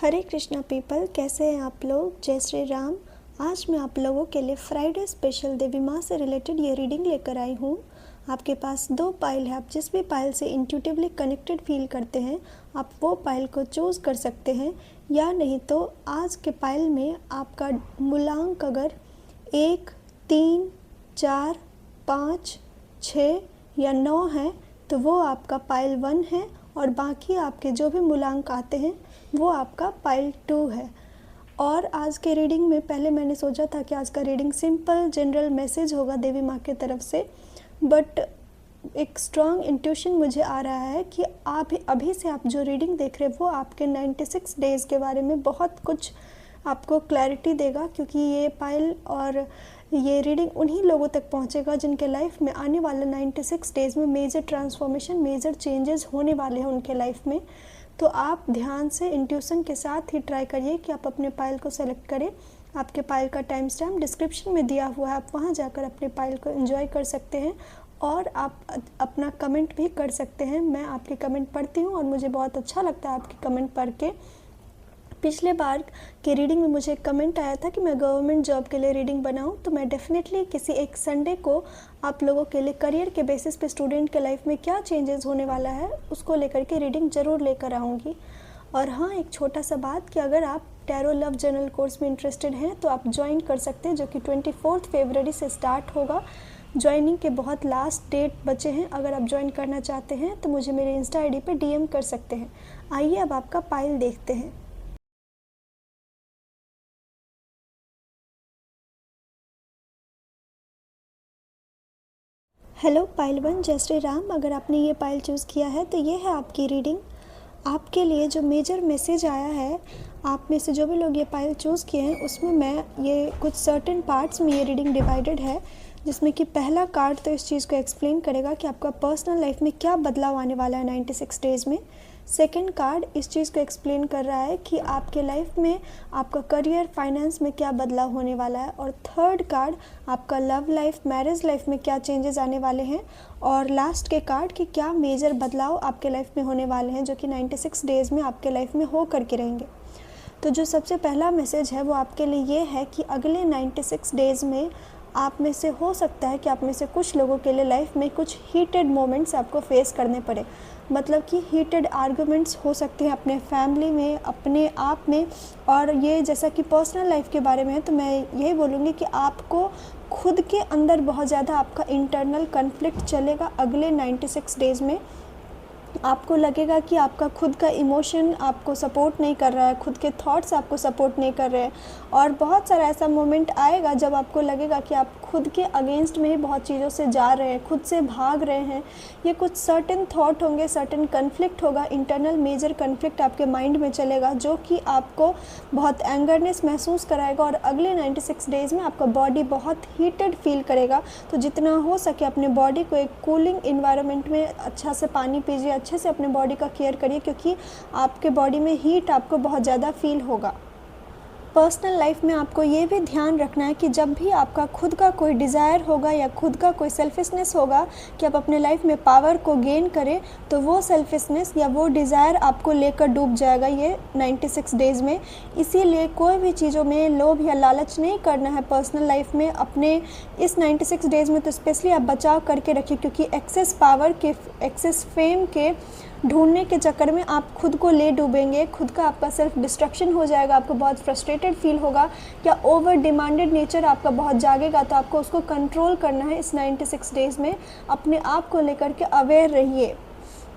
हरे Krishna people, कैसे हैं आप लोग। जय श्री राम। आज मैं आप लोगों के लिए फ्राइडे स्पेशल देवी माँ से रिलेटेड ये रीडिंग लेकर आई हूँ। आपके पास 2 पाइल है, आप जिस भी पाइल से इंट्यूटिवली कनेक्टेड फील करते हैं आप वो पाइल को चूज़ कर सकते हैं, या नहीं तो आज के पाइल में आपका मूलांक अगर 1, 3, 4, 5, 6 या 9 है तो वो आपका पाइल 1 है, और बाकी आपके जो भी मूलांक आते हैं वो आपका पाइल 2 है। और आज के रीडिंग में पहले मैंने सोचा था कि आज का रीडिंग सिंपल जनरल मैसेज होगा देवी माँ की तरफ से, बट एक स्ट्रॉन्ग इंट्यूशन मुझे आ रहा है कि आप अभी से आप जो रीडिंग देख रहे हैं वो आपके 96 डेज़ के बारे में बहुत कुछ आपको क्लैरिटी देगा, क्योंकि ये पाइल और ये रीडिंग उन्हीं लोगों तक पहुंचेगा जिनके लाइफ में आने वाले 96 डेज़ में मेजर ट्रांसफॉर्मेशन, मेजर चेंजेस होने वाले हैं उनके लाइफ में। तो आप ध्यान से इंट्यूशन के साथ ही ट्राई करिए कि आप अपने पाइल को सेलेक्ट करें। आपके पाइल का टाइम स्टैम्प डिस्क्रिप्शन में दिया हुआ है, आप वहां जाकर अपने पाइल को एंजॉय कर सकते हैं और आप अपना कमेंट भी कर सकते हैं। मैं आपके कमेंट पढ़ती हूँ और मुझे बहुत अच्छा लगता है आपके कमेंट पढ़ के। पिछले बार के रीडिंग में मुझे एक कमेंट आया था कि मैं गवर्नमेंट जॉब के लिए रीडिंग बनाऊं, तो मैं डेफिनेटली किसी एक संडे को आप लोगों के लिए करियर के बेसिस पे स्टूडेंट के लाइफ में क्या चेंजेस होने वाला है उसको लेकर के रीडिंग ज़रूर लेकर आऊँगी। और हाँ, एक छोटा सा बात कि अगर आप टैरो लव जर्नल कोर्स में इंटरेस्टेड हैं तो आप ज्वाइन कर सकते हैं, जो कि 24 फरवरी से स्टार्ट होगा। ज्वाइनिंग के बहुत लास्ट डेट बचे हैं। अगर आप ज्वाइन करना चाहते हैं तो मुझे मेरे इंस्टा आईडी पे डीएम कर सकते हैं। आइए अब आपका पाइल देखते हैं। हेलो पाइल 1, जय श्री राम। अगर आपने ये पाइल चूज़ किया है तो ये है आपकी रीडिंग। आपके लिए जो मेजर मैसेज आया है, आप में से जो भी लोग ये पाइल चूज़ किए हैं उसमें मैं ये कुछ सर्टेन पार्ट्स में ये रीडिंग डिवाइडेड है, जिसमें कि पहला कार्ड तो इस चीज़ को एक्सप्लेन करेगा कि आपका पर्सनल लाइफ में क्या बदलाव आने वाला है 96 डेज़ में। सेकंड कार्ड इस चीज़ को एक्सप्लेन कर रहा है कि आपके लाइफ में आपका करियर, फाइनेंस में क्या बदलाव होने वाला है। और थर्ड कार्ड आपका लव लाइफ, मैरिज लाइफ में क्या चेंजेस आने वाले हैं। और लास्ट के कार्ड कि क्या मेजर बदलाव आपके लाइफ में होने वाले हैं, जो कि 96 डेज़ में आपके लाइफ में हो करके रहेंगे। तो जो सबसे पहला मैसेज है वो आपके लिए ये है कि अगले 96 डेज़ में आप में से हो सकता है कि आप में से कुछ लोगों के लिए लाइफ में कुछ हीटेड मोमेंट्स आपको फेस करने पड़े। मतलब कि हीटेड आर्गुमेंट्स हो सकते हैं अपने फैमिली में, अपने आप में। और ये जैसा कि पर्सनल लाइफ के बारे में है तो मैं यही बोलूँगी कि आपको खुद के अंदर बहुत ज़्यादा आपका इंटरनल कन्फ्लिक्ट चलेगा अगले 96 डेज़ में। आपको लगेगा कि आपका खुद का इमोशन आपको सपोर्ट नहीं कर रहा है, खुद के थॉट्स आपको सपोर्ट नहीं कर रहे हैं। और बहुत सारा ऐसा मोमेंट आएगा जब आपको लगेगा कि आप खुद के अगेंस्ट में ही बहुत चीज़ों से जा रहे हैं, खुद से भाग रहे हैं। ये कुछ सर्टेन थॉट होंगे, सर्टेन कन्फ्लिक्ट होगा, इंटरनल मेजर कन्फ्लिक्ट आपके माइंड में चलेगा, जो कि आपको बहुत एंगरनेस महसूस कराएगा। और अगले 96 डेज़ में आपका बॉडी बहुत हीटेड फील करेगा। तो जितना हो सके अपने बॉडी को एक कूलिंग इन्वायरमेंट में अच्छा से पानी पीजिए, अच्छे से अपने बॉडी का केयर करिए, क्योंकि आपके बॉडी में हीट आपको बहुत ज़्यादा फील होगा। पर्सनल लाइफ में आपको ये भी ध्यान रखना है कि जब भी आपका खुद का कोई डिज़ायर होगा या खुद का कोई सेल्फिशनेस होगा कि आप अपने लाइफ में पावर को गेन करें, तो वो सेल्फिशनेस या वो डिज़ायर आपको लेकर डूब जाएगा ये 96 डेज़ में। इसीलिए कोई भी चीज़ों में लोभ या लालच नहीं करना है पर्सनल लाइफ में। अपने इस 96 डेज़ में तो स्पेशली आप बचाव करके रखिए, क्योंकि एक्सेस पावर के, एक्सेस फेम के ढूंढने के चक्कर में आप खुद को ले डूबेंगे, खुद का आपका सेल्फ डिस्ट्रक्शन हो जाएगा, आपको बहुत फ्रस्ट्रेटेड फील होगा या ओवर डिमांडेड नेचर आपका बहुत जागेगा। तो आपको उसको कंट्रोल करना है इस 96 डेज़ में। अपने आप को लेकर के अवेयर रहिए,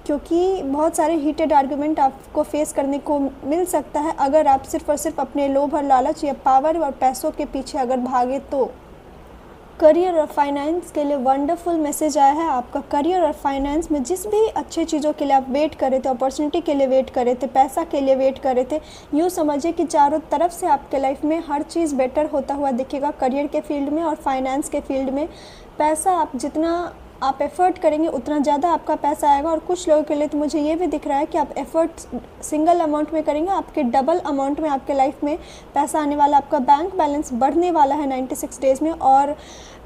क्योंकि बहुत सारे हीटेड आर्गुमेंट आपको फेस करने को मिल सकता है अगर आप सिर्फ और सिर्फ अपने लोभ और लालच या पावर और पैसों के पीछे अगर भागे। तो करियर और फाइनेंस के लिए वंडरफुल मैसेज आया है। आपका करियर और फाइनेंस में जिस भी अच्छे चीज़ों के लिए आप वेट कर रहे थे, अपॉर्चुनिटी के लिए वेट कर रहे थे, पैसा के लिए वेट कर रहे थे, यूँ समझिए कि चारों तरफ से आपके लाइफ में हर चीज़ बेटर होता हुआ दिखेगा। करियर के फील्ड में और फाइनेंस के फील्ड में पैसा, आप जितना आप एफ़र्ट करेंगे उतना ज़्यादा आपका पैसा आएगा। और कुछ लोगों के लिए तो मुझे ये भी दिख रहा है कि आप एफ़र्ट सिंगल अमाउंट में करेंगे, आपके डबल अमाउंट में आपके लाइफ में पैसा आने वाला, आपका बैंक बैलेंस बढ़ने वाला है 96 डेज़ में। और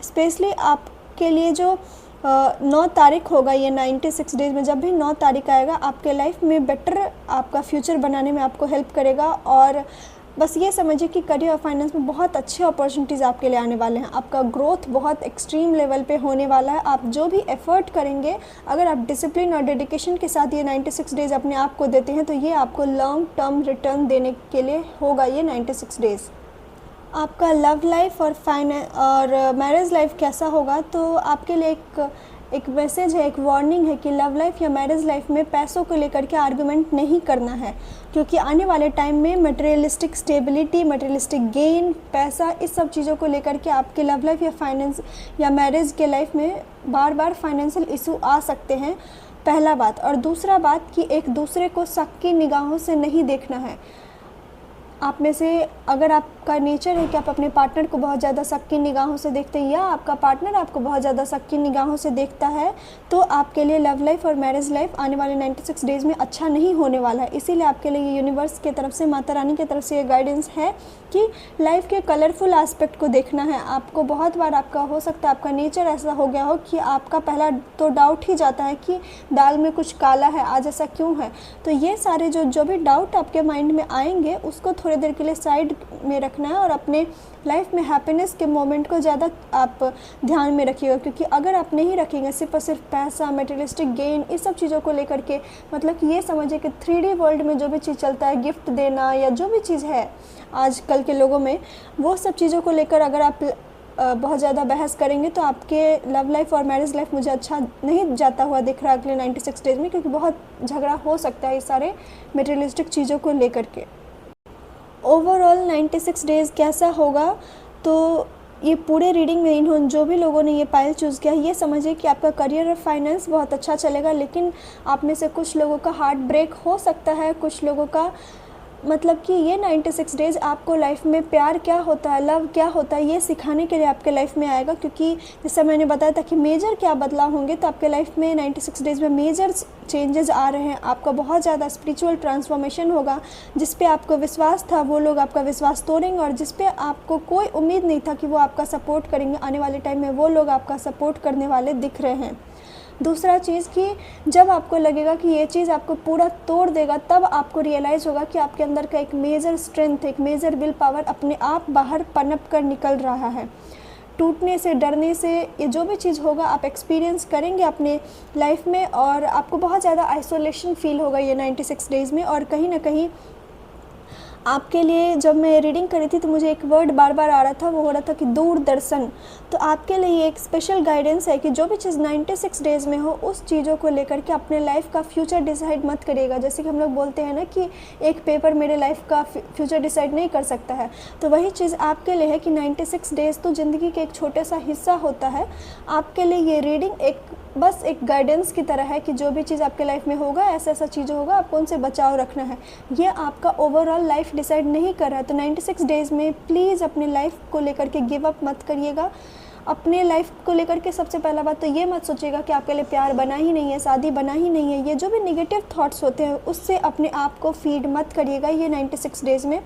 स्पेशली आपके लिए जो 9 तारीख होगा ये 96 डेज़ में, जब भी 9 तारीख आएगा आपके लाइफ में बेटर आपका फ्यूचर बनाने में आपको हेल्प करेगा। और बस ये समझिए कि करियर और फाइनेंस में बहुत अच्छे अपॉर्चुनिटीज़ आपके लिए आने वाले हैं। आपका ग्रोथ बहुत एक्सट्रीम लेवल पे होने वाला है। आप जो भी एफ़र्ट करेंगे, अगर आप डिसिप्लिन और डेडिकेशन के साथ ये 96 डेज़ अपने आप को देते हैं तो ये आपको लॉन्ग टर्म रिटर्न देने के लिए होगा ये 96 डेज़। आपका लव लाइफ और मैरिज लाइफ कैसा होगा, तो आपके लिए एक मैसेज है, एक वार्निंग है कि लव लाइफ या मैरिज लाइफ में पैसों को लेकर के आर्गुमेंट नहीं करना है, क्योंकि आने वाले टाइम में मटेरियलिस्टिक स्टेबिलिटी, मटेरियलिस्टिक गेन, पैसा, इस सब चीज़ों को लेकर के आपके लव लाइफ या फाइनेंस या मैरिज के लाइफ में बार बार फाइनेंशियल इशू आ सकते हैं, पहला बात। और दूसरा बात कि एक दूसरे को शक की निगाहों से नहीं देखना है। आप में से अगर आपका नेचर है कि आप अपने पार्टनर को बहुत ज़्यादा शक की निगाहों से देखते हैं या आपका पार्टनर आपको बहुत ज़्यादा शक की निगाहों से देखता है, तो आपके लिए लव लाइफ और मैरिज लाइफ आने वाले 96 डेज़ में अच्छा नहीं होने वाला है। इसीलिए आपके लिए ये यूनिवर्स की तरफ से, माता रानी की तरफ से ये गाइडेंस है कि लाइफ के कलरफुल एस्पेक्ट को देखना है। आपको बहुत बार आपका हो सकता है आपका नेचर ऐसा हो गया हो कि आपका पहला तो डाउट ही जाता है कि दाल में कुछ काला है, आज ऐसा क्यों है। तो ये सारे जो भी डाउट आपके माइंड में आएंगे उसको थोड़ी देर के लिए साइड में रखना है और अपने लाइफ में हैप्पीनेस के मोमेंट को ज़्यादा आप ध्यान में रखिएगा। क्योंकि अगर आप नहीं रखेंगे सिर्फ और सिर्फ पैसा, मटेरियलिस्टिक गेन, इस सब चीज़ों को लेकर के, मतलब कि ये समझिए कि 3D वर्ल्ड में जो भी चीज़ चलता है, गिफ्ट देना या जो भी चीज़ है आजकल के लोगों में, वो सब चीज़ों को लेकर अगर आप बहुत ज़्यादा बहस करेंगे तो आपके लव लाइफ और मैरिज लाइफ मुझे अच्छा नहीं जाता हुआ दिख रहा है अगले 96 डेज़ में, क्योंकि बहुत झगड़ा हो सकता है इस सारे मटेरियलिस्टिक चीज़ों को लेकर के। ओवरऑल 96 डेज़ कैसा होगा, तो ये पूरे रीडिंग में इन्होंने जो भी लोगों ने ये पाइल चूज़ किया, ये समझिए कि आपका करियर और फाइनेंस बहुत अच्छा चलेगा, लेकिन आप में से कुछ लोगों का हार्ट ब्रेक हो सकता है, कुछ लोगों का, मतलब कि ये 96 डेज़ आपको लाइफ में प्यार क्या होता है, लव क्या होता है, ये सिखाने के लिए आपके लाइफ में आएगा। क्योंकि जैसे मैंने बताया था कि मेजर क्या बदलाव होंगे, तो आपके लाइफ में 96 डेज़ में मेजर चेंजेस आ रहे हैं। आपका बहुत ज़्यादा स्पिरिचुअल ट्रांसफॉर्मेशन होगा। जिस पे आपको विश्वास था वो लोग आपका विश्वास तोड़ेंगे, और जिस पे आपको कोई उम्मीद नहीं था कि वो आपका सपोर्ट करेंगे, आने वाले टाइम में वो लोग आपका सपोर्ट करने वाले दिख रहे हैं। दूसरा चीज़ कि जब आपको लगेगा कि ये चीज़ आपको पूरा तोड़ देगा, तब आपको रियलाइज़ होगा कि आपके अंदर का एक मेजर स्ट्रेंथ, एक मेजर विल पावर अपने आप बाहर पनप कर निकल रहा है। टूटने से, डरने से, ये जो भी चीज़ होगा आप एक्सपीरियंस करेंगे अपने लाइफ में, और आपको बहुत ज़्यादा आइसोलेशन फील होगा ये 96 डेज़ में। और कहीं ना कहीं आपके लिए, जब मैं रीडिंग कर रही थी तो मुझे एक वर्ड बार बार आ रहा था, वो हो रहा था कि दूरदर्शन। तो आपके लिए एक स्पेशल गाइडेंस है कि जो भी चीज़ 96 डेज़ में हो, उस चीज़ों को लेकर के अपने लाइफ का फ्यूचर डिसाइड मत करिएगा। जैसे कि हम लोग बोलते हैं ना कि एक पेपर मेरे लाइफ का फ्यूचर डिसाइड नहीं कर सकता है, तो वही चीज़ आपके लिए है कि 96 डेज़ तो ज़िंदगी के एक छोटा सा हिस्सा होता है। आपके लिए ये रीडिंग बस एक गाइडेंस की तरह है कि जो भी चीज़ आपके लाइफ में होगा, ऐसा ऐसा चीज़ होगा, आपको उनसे बचाव रखना है। ये आपका ओवरऑल लाइफ डिसाइड नहीं कर रहा है। तो 96 डेज़ में प्लीज़ अपने लाइफ को लेकर के गिव अप मत करिएगा। अपने लाइफ को लेकर के सबसे पहला बात तो ये मत सोचिएगा कि आपके लिए प्यार बना ही नहीं है, शादी बना ही नहीं है। ये जो भी नेगेटिव थॉट्स होते हैं उससे अपने आप को फीड मत करिएगा। ये 96 डेज़ में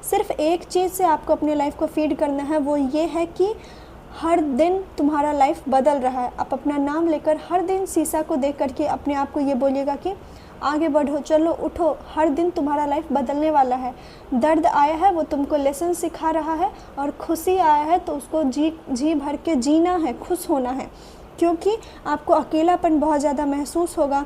सिर्फ एक चीज़ से आपको अपने लाइफ को फीड करना है, वो ये है कि हर दिन तुम्हारा लाइफ बदल रहा है। आप अपना नाम लेकर हर दिन शीशा को देख करके अपने आप को ये बोलिएगा कि आगे बढ़ो, चलो उठो, हर दिन तुम्हारा लाइफ बदलने वाला है। दर्द आया है वो तुमको लेसन सिखा रहा है, और खुशी आया है तो उसको जी भर के जीना है, खुश होना है। क्योंकि आपको अकेलापन बहुत ज़्यादा महसूस होगा।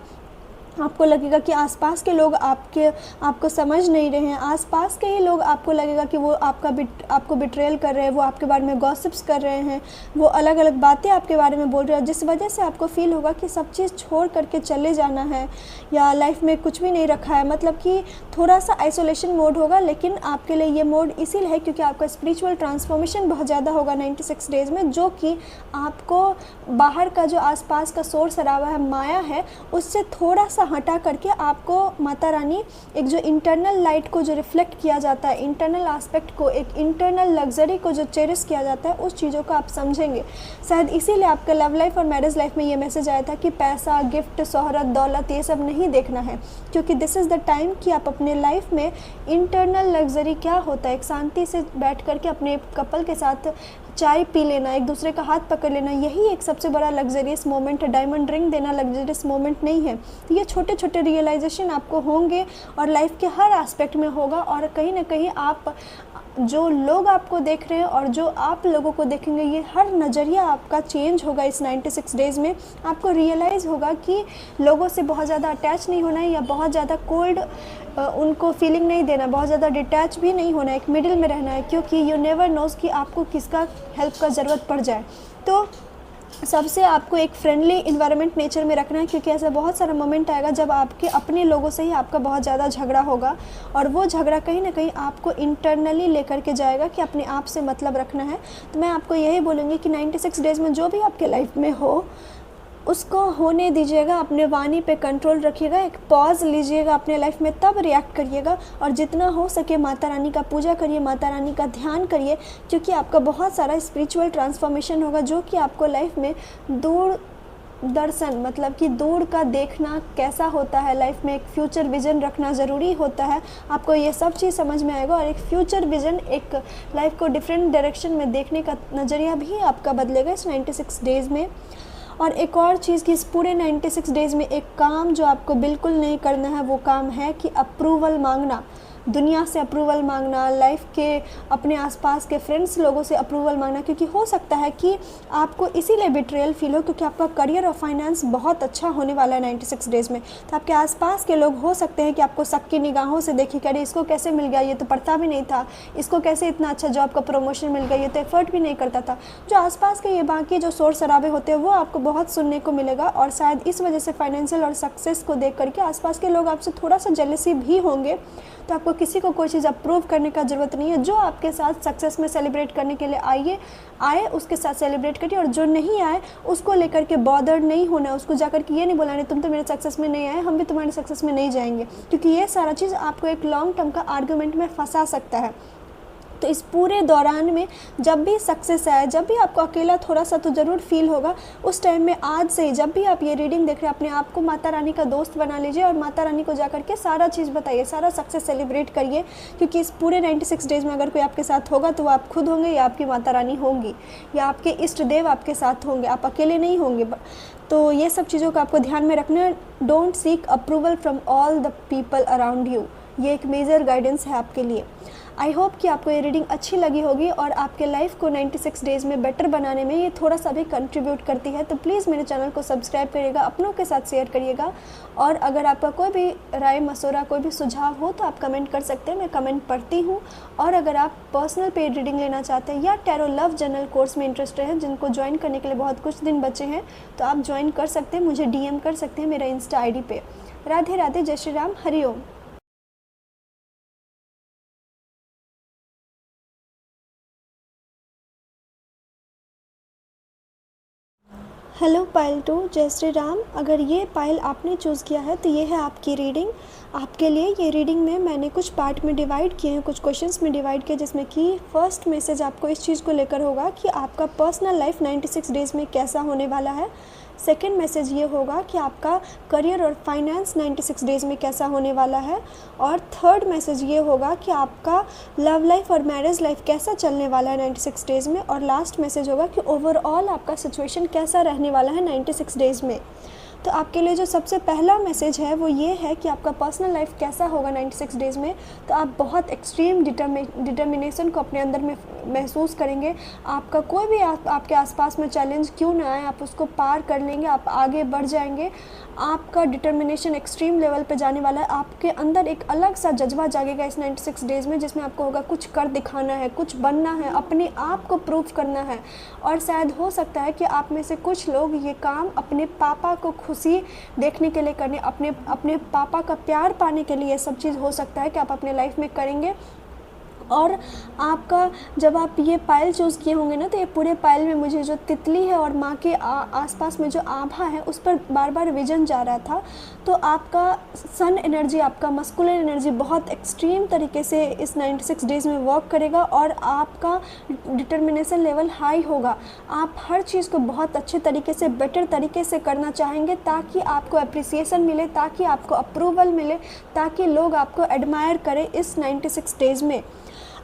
आपको लगेगा कि आसपास के लोग आपको समझ नहीं रहे हैं। आसपास के ही लोग, आपको लगेगा कि वो आपको बिट्रेल कर रहे हैं, वो आपके बारे में गॉसिप्स कर रहे हैं, वो अलग अलग बातें आपके बारे में बोल रहे हैं, जिस वजह से आपको फील होगा कि सब चीज़ छोड़ करके चले जाना है, या लाइफ में कुछ भी नहीं रखा है। मतलब कि थोड़ा सा आइसोलेशन मोड होगा। लेकिन आपके लिए ये मोड इसीलिए है क्योंकि आपका स्पिरिचुअल ट्रांसफॉर्मेशन बहुत ज़्यादा होगा 96 डेज़ में, जो कि आपको बाहर का जो आसपास का शोर शराबा है, माया है, उससे थोड़ा सा हटा करके आपको माता रानी एक जो इंटरनल लाइट को जो रिफ्लेक्ट किया जाता है, इंटरनल एस्पेक्ट को, एक इंटरनल लग्जरी को जो चेरिश किया जाता है, उस चीज़ों को आप समझेंगे। शायद इसीलिए आपका लव लाइफ और मैरिज लाइफ में ये मैसेज आया था कि पैसा, गिफ्ट, शोहरत, दौलत, ये सब नहीं देखना है। क्योंकि दिस इज़ द टाइम कि आप अपने लाइफ में इंटरनल लग्जरी क्या होता है, एक शांति से बैठ करके अपने कपल के साथ चाय पी लेना, एक दूसरे का हाथ पकड़ लेना, यही एक सबसे बड़ा लग्जरियस मोमेंट है। डायमंड रिंग देना लग्जरियस मोमेंट नहीं है। तो ये छोटे छोटे रियलाइजेशन आपको होंगे और लाइफ के हर एस्पेक्ट में होगा, और कहीं ना कहीं आप जो लोग आपको देख रहे हैं और जो आप लोगों को देखेंगे, ये हर नज़रिया आपका चेंज होगा इस 96 डेज़ में। आपको रियलाइज़ होगा कि लोगों से बहुत ज़्यादा अटैच नहीं होना है या बहुत ज़्यादा कोल्ड उनको फीलिंग नहीं देना, बहुत ज़्यादा डिटैच भी नहीं होना है, एक मिडिल में रहना है, क्योंकि यू नेवर नोज़ कि आपको किसका हेल्प का ज़रूरत पड़ जाए। तो सबसे आपको एक फ्रेंडली इन्वायरमेंट नेचर में रखना है, क्योंकि ऐसा बहुत सारा मोमेंट आएगा जब आपके अपने लोगों से ही आपका बहुत ज़्यादा झगड़ा होगा, और वो झगड़ा कहीं ना कहीं आपको इंटरनली लेकर के जाएगा कि अपने आप से मतलब रखना है। तो मैं आपको यही बोलूँगी कि 96 डेज़ में जो भी आपके लाइफ में हो उसको होने दीजिएगा, अपने वाणी पे कंट्रोल रखिएगा, एक पॉज लीजिएगा अपने लाइफ में, तब रिएक्ट करिएगा। और जितना हो सके माता रानी का पूजा करिए, माता रानी का ध्यान करिए, क्योंकि आपका बहुत सारा स्पिरिचुअल ट्रांसफॉर्मेशन होगा जो कि आपको लाइफ में दूर दर्शन, मतलब कि दूर का देखना कैसा होता है, लाइफ में एक फ्यूचर विजन रखना ज़रूरी होता है। आपको ये सब चीज़ समझ में आएगा, और एक फ्यूचर विजन, एक लाइफ को डिफरेंट डायरेक्शन में देखने का नज़रिया भी आपका बदलेगा इस 96 डेज़ में। और एक और चीज़ कि इस पूरे 96 डेज़ में एक काम जो आपको बिल्कुल नहीं करना है, वो काम है कि अप्रूवल मांगना, दुनिया से अप्रूवल मांगना, लाइफ के अपने आसपास के फ्रेंड्स लोगों से अप्रूवल मांगना, क्योंकि हो सकता है कि आपको इसीलिए बिट्रेयल फील हो क्योंकि आपका करियर और फाइनेंस बहुत अच्छा होने वाला है 96 डेज़ में। तो आपके आसपास के लोग हो सकते हैं कि आपको शक की निगाहों से देखें, अरे इसको कैसे मिल गया, ये तो पढ़ता भी नहीं था, इसको कैसे इतना अच्छा जॉब का प्रमोशन मिल गया, ये तो एफर्ट भी नहीं करता था। जो आसपास के ये बाकी जो शोर शराबे होते हैं वो आपको बहुत सुनने को मिलेगा, और शायद इस वजह से फाइनेंशियल और सक्सेस को देख करके आसपास के लोग आपसे थोड़ा सा जेलसी भी होंगे। तो आपको किसी को कोई चीज़ अप्रूव करने का ज़रूरत नहीं है। जो आपके साथ सक्सेस में सेलिब्रेट करने के लिए आए उसके साथ सेलिब्रेट करिए, और जो नहीं आए उसको लेकर के बॉदर्ड नहीं होना है। उसको जाकर के ये नहीं बोलाना तुम तो मेरे सक्सेस में नहीं आए, हम भी तुम्हारे सक्सेस में नहीं जाएंगे, क्योंकि ये सारा चीज़ आपको एक लॉन्ग टर्म का आर्गूमेंट में फंसा सकता है। तो इस पूरे दौरान में जब भी सक्सेस आए, जब भी आपको अकेला थोड़ा सा तो ज़रूर फील होगा, उस टाइम में आज से ही जब भी आप ये रीडिंग देख रहे हैं, अपने आप को माता रानी का दोस्त बना लीजिए और माता रानी को जाकर के सारा चीज़ बताइए, सारा सक्सेस सेलिब्रेट करिए। क्योंकि इस पूरे 96 डेज़ में अगर कोई आपके साथ होगा तो वो आप खुद होंगे, या आपकी माता रानी होंगी, या आपके इष्ट देव आपके साथ होंगे, आप अकेले नहीं होंगे। तो ये सब चीज़ों को आपको ध्यान में रखना है। Don't seek approval from all the people around you, ये एक मेजर गाइडेंस है आपके लिए। आई होप कि आपको ये रीडिंग अच्छी लगी होगी और आपके लाइफ को 96 डेज़ में बेटर बनाने में ये थोड़ा सा भी कंट्रीब्यूट करती है। तो प्लीज़ मेरे चैनल को सब्सक्राइब करिएगा, अपनों के साथ शेयर करिएगा, और अगर आपका कोई भी राय मशवरा, कोई भी सुझाव हो तो आप कमेंट कर सकते हैं, मैं कमेंट पढ़ती हूँ। और अगर आप पर्सनल पेड रीडिंग लेना चाहते हैं या टैरो लव जनरल कोर्स में इंटरेस्टेड हैं, जिनको ज्वाइन करने के लिए बहुत कुछ दिन बचे हैं, तो आप ज्वाइन कर सकते हैं, मुझे DM कर सकते हैं मेरा इंस्टा ID पे। राधे राधे, जय श्री राम, हरि ओम। हेलो पायल 2, जय श्री राम। अगर ये पायल आपने चूज़ किया है तो ये है आपकी रीडिंग आपके लिए। ये रीडिंग में मैंने कुछ पार्ट में डिवाइड किए हैं, कुछ क्वेश्चंस में डिवाइड किए, जिसमें कि फर्स्ट मैसेज आपको इस चीज़ को लेकर होगा कि आपका पर्सनल लाइफ 96 डेज़ में कैसा होने वाला है। सेकेंड मैसेज ये होगा कि आपका करियर और फाइनेंस 96 डेज़ में कैसा होने वाला है। और थर्ड मैसेज ये होगा कि आपका लव लाइफ और मैरिज लाइफ कैसा चलने वाला है 96 डेज़ में। और लास्ट मैसेज होगा कि ओवरऑल आपका सिचुएशन कैसा रहने वाला है 96 डेज़ में। तो आपके लिए जो सबसे पहला मैसेज है वो ये है कि आपका पर्सनल लाइफ कैसा होगा 96 डेज़ में। तो आप बहुत एक्सट्रीम डिटर्मिनेशन को अपने अंदर में महसूस करेंगे। आपका कोई भी आपके आसपास में चैलेंज क्यों ना आए, आप उसको पार कर लेंगे, आप आगे बढ़ जाएंगे। आपका डिटर्मिनेशन एक्सट्रीम लेवल पे जाने वाला है। आपके अंदर एक अलग सा जज्बा जागेगा इस 96 डेज़ में, जिसमें आपको होगा कुछ कर दिखाना है, कुछ बनना है, अपने आप को प्रूव करना है। और शायद हो सकता है कि आप में से कुछ लोग ये काम अपने पापा को खुशी देखने के लिए करने, अपने पापा का प्यार पाने के लिए, ये सब चीज़ हो सकता है कि आप अपने लाइफ में करेंगे। और आपका जब आप ये पायल चूज़ किए होंगे ना, तो ये पूरे पायल में मुझे जो तितली है और माँ के आसपास में जो आभा है उस पर बार बार विजन जा रहा था। तो आपका सन एनर्जी, आपका मस्कुलर एनर्जी बहुत एक्सट्रीम तरीके से इस 96 डेज़ में वर्क करेगा, और आपका डिटर्मिनेशन लेवल हाई होगा। आप हर चीज़ को बहुत अच्छे तरीके से, बेटर तरीके से करना चाहेंगे, ताकि आपको अप्रिसिएशन मिले, ताकि आपको अप्रूवल मिले, ताकि लोग आपको एडमायर करें इस 96 डेज़ में।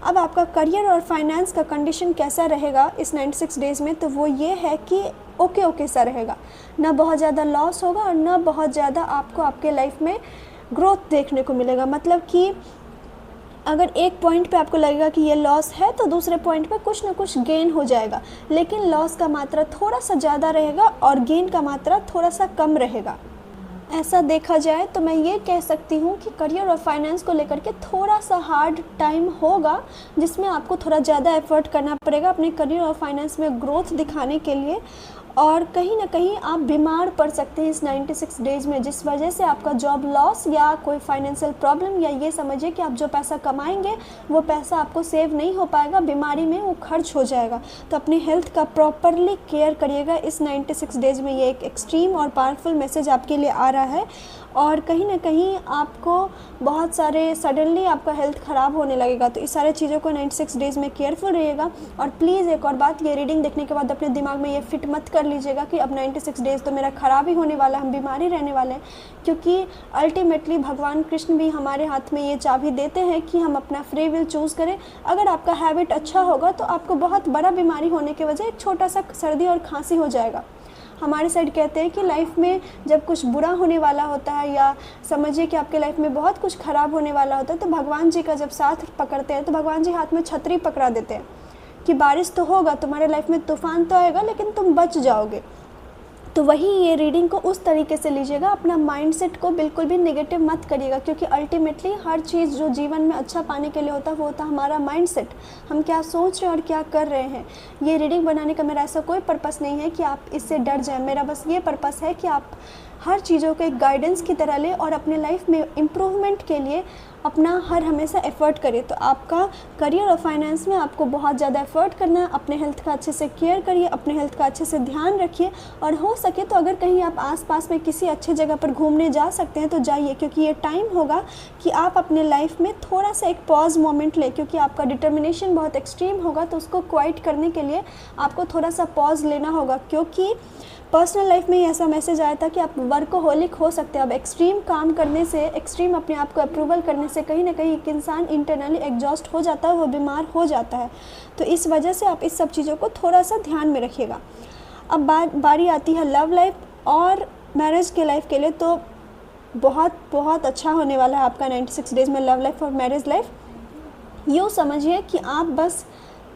अब आपका करियर और फाइनेंस का कंडीशन कैसा रहेगा इस 96 डेज़ में, तो वो ये है कि ओके सा रहेगा, ना बहुत ज़्यादा लॉस होगा और ना बहुत ज़्यादा आपको आपके लाइफ में ग्रोथ देखने को मिलेगा। मतलब कि अगर एक पॉइंट पे आपको लगेगा कि ये लॉस है तो दूसरे पॉइंट पे कुछ ना कुछ गेन हो जाएगा, लेकिन लॉस का मात्रा थोड़ा सा ज़्यादा रहेगा और गेन का मात्रा थोड़ा सा कम रहेगा। ऐसा देखा जाए तो मैं ये कह सकती हूँ कि करियर और फाइनेंस को लेकर के थोड़ा सा हार्ड टाइम होगा, जिसमें आपको थोड़ा ज़्यादा एफर्ट करना पड़ेगा अपने करियर और फाइनेंस में ग्रोथ दिखाने के लिए, और कहीं ना कहीं आप बीमार पड़ सकते हैं इस 96 डेज़ में, जिस वजह से आपका जॉब लॉस या कोई फाइनेंशियल प्रॉब्लम, या ये समझिए कि आप जो पैसा कमाएंगे वो पैसा आपको सेव नहीं हो पाएगा, बीमारी में वो खर्च हो जाएगा। तो अपनी हेल्थ का प्रॉपरली केयर करिएगा इस 96 डेज़ में। ये एक एक्सट्रीम और पावरफुल मैसेज आपके लिए आ रहा है, और कहीं ना कहीं आपको बहुत सारे सडनली आपका हेल्थ ख़राब होने लगेगा। तो इस सारे चीज़ों को 96 डेज़ में केयरफुल रहिएगा। और प्लीज़ एक और बात, ये रीडिंग देखने के बाद अपने दिमाग में ये फिट मत कर लीजिएगा कि अब 96 डेज़ तो मेरा ख़राब ही होने वाला है, हम बीमारी रहने वाले हैं, क्योंकि अल्टीमेटली भगवान कृष्ण भी हमारे हाथ में ये चाबी देते हैं कि हम अपना फ्री विल चूज़ करें। अगर आपका हैबिट अच्छा होगा तो आपको बहुत बड़ा बीमारी होने के वजह एक छोटा सा सर्दी और खांसी हो जाएगा। हमारे साइड कहते हैं कि लाइफ में जब कुछ बुरा होने वाला होता है, या समझिए कि आपके लाइफ में बहुत कुछ ख़राब होने वाला होता है, तो भगवान जी का जब साथ पकड़ते हैं तो भगवान जी हाथ में छतरी पकड़ा देते हैं कि बारिश तो होगा, तुम्हारे लाइफ में तूफ़ान तो आएगा लेकिन तुम बच जाओगे। तो वही ये रीडिंग को उस तरीके से लीजिएगा, अपना माइंडसेट को बिल्कुल भी नेगेटिव मत करिएगा, क्योंकि अल्टीमेटली हर चीज़ जो जीवन में अच्छा पाने के लिए होता है वो होता है हमारा माइंडसेट, हम क्या सोच रहे हैं और क्या कर रहे हैं। ये रीडिंग बनाने का मेरा ऐसा कोई पर्पस नहीं है कि आप इससे डर जाएं, मेरा बस ये पर्पस है कि आप हर चीज़ों को एक गाइडेंस की तरह लें और अपने लाइफ में इम्प्रूवमेंट के लिए अपना हर हमेशा एफ़र्ट करिए। तो आपका करियर और फाइनेंस में आपको बहुत ज़्यादा एफ़र्ट करना है। अपने हेल्थ का अच्छे से केयर करिए, अपने हेल्थ का अच्छे से ध्यान रखिए, और हो सके तो अगर कहीं आप आसपास में किसी अच्छे जगह पर घूमने जा सकते हैं तो जाइए, क्योंकि ये टाइम होगा कि आप अपने लाइफ में थोड़ा सा एक पॉज मोमेंट लें, क्योंकि आपका डिटर्मिनेशन बहुत एक्सट्रीम होगा, तो उसको क्वाइट करने के लिए आपको थोड़ा सा पॉज लेना होगा। क्योंकि पर्सनल लाइफ में ही ऐसा मैसेज आया था कि आप वर्कोहोलिक हो सकते हैं। अब एक्सट्रीम काम करने से, एक्सट्रीम अपने आप को अप्रूवल करने से कहीं ना कहीं एक इंसान इंटरनली एग्जॉस्ट हो जाता है, वो बीमार हो जाता है। तो इस वजह से आप इस सब चीज़ों को थोड़ा सा ध्यान में रखिएगा। अब बारी आती है लव लाइफ और मैरिज के लाइफ के लिए। तो बहुत बहुत अच्छा होने वाला है आपका 96 डेज़ में लव लाइफ और मैरिज लाइफ। यूँ समझिए कि आप बस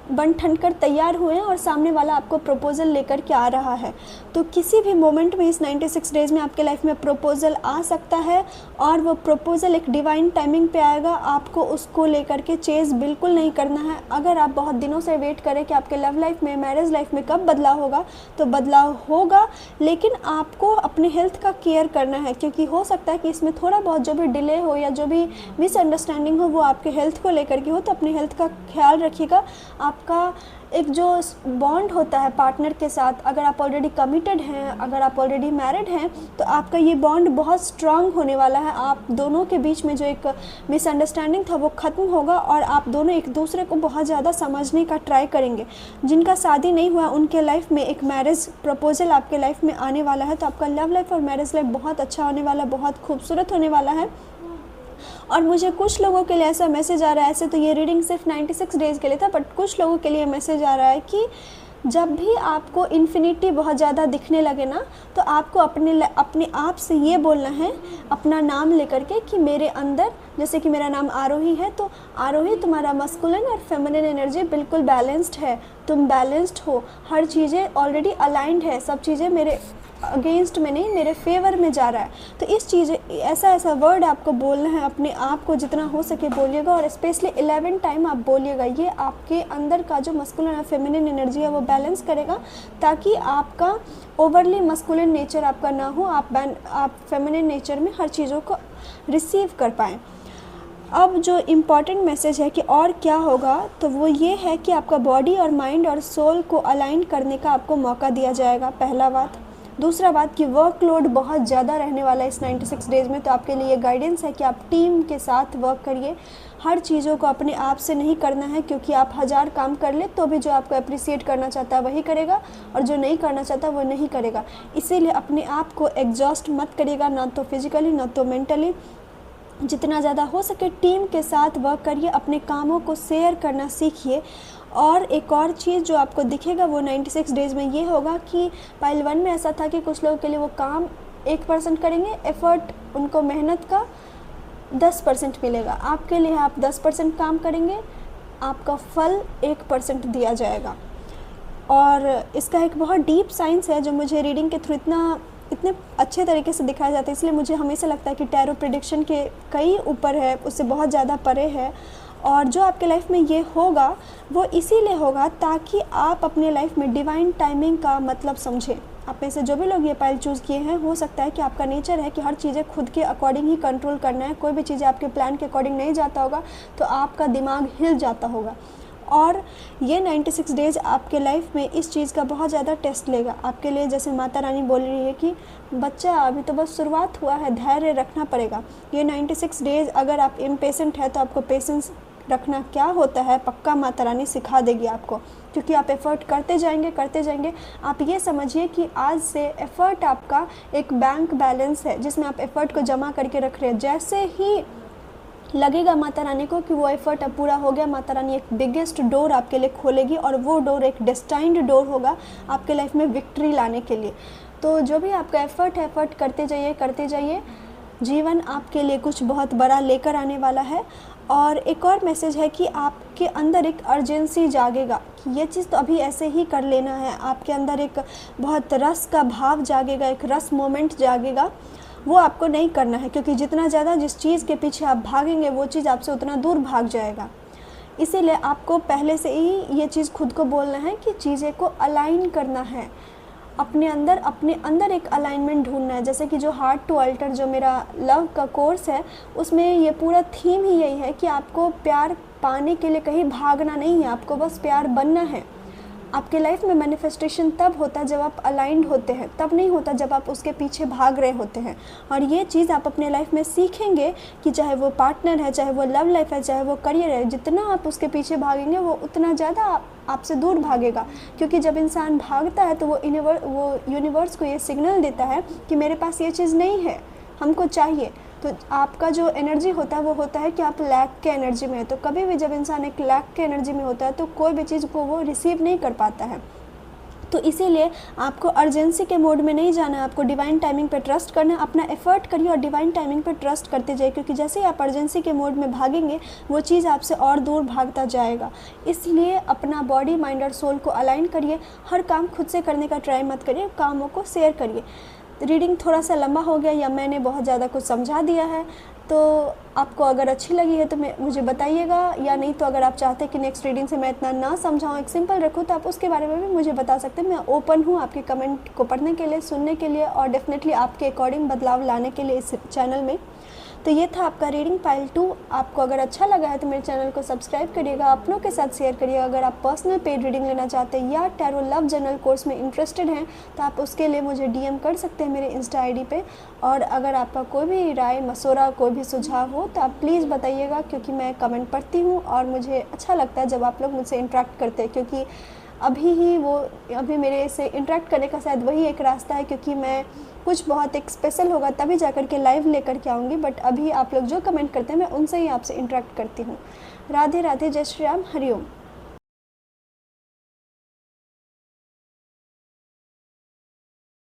बन ठन कर तैयार हुए हैं और सामने वाला आपको प्रपोज़ल लेकर के आ रहा है। तो किसी भी मोमेंट में इस 96 डेज़ में आपके लाइफ में प्रपोज़ल आ सकता है, और वो प्रपोज़ल एक डिवाइन टाइमिंग पे आएगा। आपको उसको लेकर के चेज़ बिल्कुल नहीं करना है। अगर आप बहुत दिनों से वेट करें कि आपके लव लाइफ में, मैरिज लाइफ में कब बदलाव होगा, तो बदलाव होगा, लेकिन आपको अपने हेल्थ का केयर करना है, क्योंकि हो सकता है कि इसमें थोड़ा बहुत जो भी डिले हो या जो भी मिसअंडरस्टैंडिंग हो वो आपके हेल्थ को लेकर के हो। तो अपने हेल्थ का ख्याल रखिएगा। आपका एक जो बॉन्ड होता है पार्टनर के साथ, अगर आप ऑलरेडी कमिटेड हैं, अगर आप ऑलरेडी मैरिड हैं, तो आपका ये बॉन्ड बहुत स्ट्रांग होने वाला है। आप दोनों के बीच में जो एक मिसअंडरस्टैंडिंग था वो ख़त्म होगा, और आप दोनों एक दूसरे को बहुत ज़्यादा समझने का ट्राई करेंगे। जिनका शादी नहीं हुआ उनके लाइफ में एक मैरिज प्रपोजल आपके लाइफ में आने वाला है। तो आपका लव लाइफ और मैरिज लाइफ बहुत अच्छा होने वाला, बहुत खूबसूरत होने वाला है। और मुझे कुछ लोगों के लिए ऐसा मैसेज आ रहा है, ऐसे तो ये रीडिंग सिर्फ 96 डेज़ के लिए था, बट कुछ लोगों के लिए मैसेज आ रहा है कि जब भी आपको इन्फिनिटी बहुत ज़्यादा दिखने लगे ना, तो आपको अपने आप से ये बोलना है, अपना नाम लेकर के, कि मेरे अंदर, जैसे कि मेरा नाम आरोही है, तो आरोही तुम्हारा मस्कुलिन और फेमिनिन एनर्जी बिल्कुल बैलेंस्ड है, तुम बैलेंस्ड हो, हर चीज़ें ऑलरेडी अलाइंड है, सब चीज़ें मेरे अगेंस्ट में नहीं, मेरे फेवर में जा रहा है। तो इस चीज़ ऐसा वर्ड आपको बोलना है, अपने आप को जितना हो सके बोलिएगा, और स्पेशली 11 टाइम आप बोलिएगा। ये आपके अंदर का जो मस्कुलिन और फेमिनिन एनर्जी है वो बैलेंस करेगा, ताकि आपका ओवरली मस्कुलिन नेचर आपका ना हो, आप फेमिनिन नेचर में हर चीज़ों को रिसीव कर पाएँ। अब जो इम्पॉर्टेंट मैसेज है कि और क्या होगा, तो वो ये है कि आपका बॉडी और माइंड और सोल को अलाइन करने का आपको मौका दिया जाएगा, पहला बात। दूसरा बात कि वर्कलोड बहुत ज़्यादा रहने वाला है इस 96 डेज़ में, तो आपके लिए गाइडेंस है कि आप टीम के साथ वर्क करिए। हर चीज़ों को अपने आप से नहीं करना है, क्योंकि आप 1000 काम कर ले तो भी जो आपको अप्रिसिएट करना चाहता है वही करेगा, और जो नहीं करना चाहता वो नहीं करेगा। इसीलिए अपने आप को एग्जॉस्ट मत करिएगा, ना तो फिजिकली ना तो मेंटली। जितना ज़्यादा हो सके टीम के साथ वर्क करिए, अपने कामों को शेयर करना सीखिए। और एक और चीज़ जो आपको दिखेगा वो 96 डेज़ में ये होगा कि पाइल 1 में ऐसा था कि कुछ लोगों के लिए वो काम 1% करेंगे, एफ़र्ट उनको मेहनत का 10% मिलेगा। आपके लिए आप 10% काम करेंगे, आपका फल 1% दिया जाएगा। और इसका एक बहुत डीप साइंस है जो मुझे रीडिंग के थ्रू इतने अच्छे तरीके से दिखाया जाता है, इसलिए मुझे हमेशा लगता है कि टैरो प्रेडिक्शन के कई ऊपर है, उससे बहुत ज़्यादा परे है। और जो आपके लाइफ में ये होगा वो इसीलिए होगा ताकि आप अपने लाइफ में डिवाइन टाइमिंग का मतलब समझें। आप में से जो भी लोग ये पाइल चूज़ किए हैं, हो सकता है कि आपका नेचर है कि हर चीज़ें खुद के अकॉर्डिंग ही कंट्रोल करना है, कोई भी चीज़ें आपके प्लान के अकॉर्डिंग नहीं जाता होगा तो आपका दिमाग हिल जाता होगा। और ये 96 डेज़ आपके लाइफ में इस चीज़ का बहुत ज़्यादा टेस्ट लेगा आपके लिए। जैसे माता रानी बोल रही है कि बच्चा अभी तो बस शुरुआत हुआ है, धैर्य रखना पड़ेगा। ये 96 डेज़ अगर आप इम्पेशेंट है तो आपको पेशेंस रखना क्या होता है पक्का माता रानी सिखा देगी आपको, क्योंकि आप एफ़र्ट करते जाएंगे। आप ये समझिए कि आज से एफ़र्ट आपका एक बैंक बैलेंस है जिसमें आप एफ़र्ट को जमा करके रख रहे हैं। जैसे ही लगेगा माता रानी को कि वो एफ़र्ट अब पूरा हो गया, माता रानी एक बिगेस्ट डोर आपके लिए खोलेगी और वो डोर एक डेस्टाइंड डोर होगा आपके लाइफ में विक्ट्री लाने के लिए। तो जो भी आपका एफ़र्ट करते जाइए, जीवन आपके लिए कुछ बहुत बड़ा लेकर आने वाला है। और एक और मैसेज है कि आपके अंदर एक अर्जेंसी जागेगा कि ये चीज़ तो अभी ऐसे ही कर लेना है। आपके अंदर एक बहुत रस का भाव जागेगा, एक रस मोमेंट जागेगा, वो आपको नहीं करना है, क्योंकि जितना ज़्यादा जिस चीज़ के पीछे आप भागेंगे वो चीज़ आपसे उतना दूर भाग जाएगा। इसीलिए आपको पहले से ही ये चीज़ खुद को बोलना है कि चीज़ें को अलाइन करना है, अपने अंदर एक अलाइनमेंट ढूंढना है। जैसे कि जो हार्ट टू अल्टर जो मेरा लव का कोर्स है, उसमें ये पूरा थीम ही यही है कि आपको प्यार पाने के लिए कहीं भागना नहीं है, आपको बस प्यार बनना है। आपके लाइफ में मैनिफेस्टेशन तब होता है जब आप अलाइंड होते हैं, तब नहीं होता जब आप उसके पीछे भाग रहे होते हैं। और ये चीज़ आप अपने लाइफ में सीखेंगे कि चाहे वो पार्टनर है, चाहे वो लव लाइफ है, चाहे वो करियर है, जितना आप उसके पीछे भागेंगे वो उतना ज़्यादा आपसे दूर भागेगा। क्योंकि जब इंसान भागता है तो वो यूनिवर्स को ये सिग्नल देता है कि मेरे पास ये चीज़ नहीं है, हमको चाहिए। तो आपका जो एनर्जी होता है वो होता है कि आप लैक के एनर्जी में है। तो कभी भी जब इंसान एक लैक के एनर्जी में होता है तो कोई भी चीज़ को वो रिसीव नहीं कर पाता है। तो इसीलिए आपको अर्जेंसी के मोड में नहीं जाना है, आपको डिवाइन टाइमिंग पे ट्रस्ट करना है। अपना एफर्ट करिए और डिवाइन टाइमिंग पे ट्रस्ट करते जाइए, क्योंकि जैसे ही आप अर्जेंसी के मोड में भागेंगे वो चीज़ आपसे और दूर भागता जाएगा। इसलिए अपना बॉडी, माइंड और सोल को अलाइन करिए। हर काम खुद से करने का ट्राई मत करिए, कामों को शेयर करिए। रीडिंग थोड़ा सा लंबा हो गया या मैंने बहुत ज़्यादा कुछ समझा दिया है तो आपको अगर अच्छी लगी है तो मुझे बताइएगा, या नहीं तो अगर आप चाहते हैं कि नेक्स्ट रीडिंग से मैं इतना ना समझाऊँ, एक सिंपल रखूँ, तो आप उसके बारे में भी मुझे बता सकते हैं। मैं ओपन हूँ आपके कमेंट को पढ़ने के लिए, सुनने के लिए और डेफिनेटली आपके अकॉर्डिंग बदलाव लाने के लिए इस चैनल में। तो ये था आपका रीडिंग पाइल 2। आपको अगर अच्छा लगा है तो मेरे चैनल को सब्सक्राइब करिएगा, अपनों के साथ शेयर करिएगा। अगर आप पर्सनल पेड रीडिंग लेना चाहते हैं या टैरो लव जर्नल कोर्स में इंटरेस्टेड हैं तो आप उसके लिए मुझे डीएम कर सकते हैं मेरे इंस्टा आईडी पे। और अगर आपका कोई भी राय मशवरा, कोई भी सुझाव हो तो आप प्लीज़ बताइएगा, क्योंकि मैं कमेंट पढ़ती हूँ और मुझे अच्छा लगता है जब आप लोग मुझसे इंटरेक्ट करते हैं। क्योंकि अभी मेरे से इंटरेक्ट करने का शायद वही एक रास्ता है, क्योंकि मैं कुछ बहुत एक स्पेशल होगा तभी जाकर के लाइव लेकर के आऊँगी। बट अभी आप लोग जो कमेंट करते हैं मैं उनसे ही आपसे इंटरेक्ट करती हूँ। राधे राधे, जय श्री राम, हरिओम।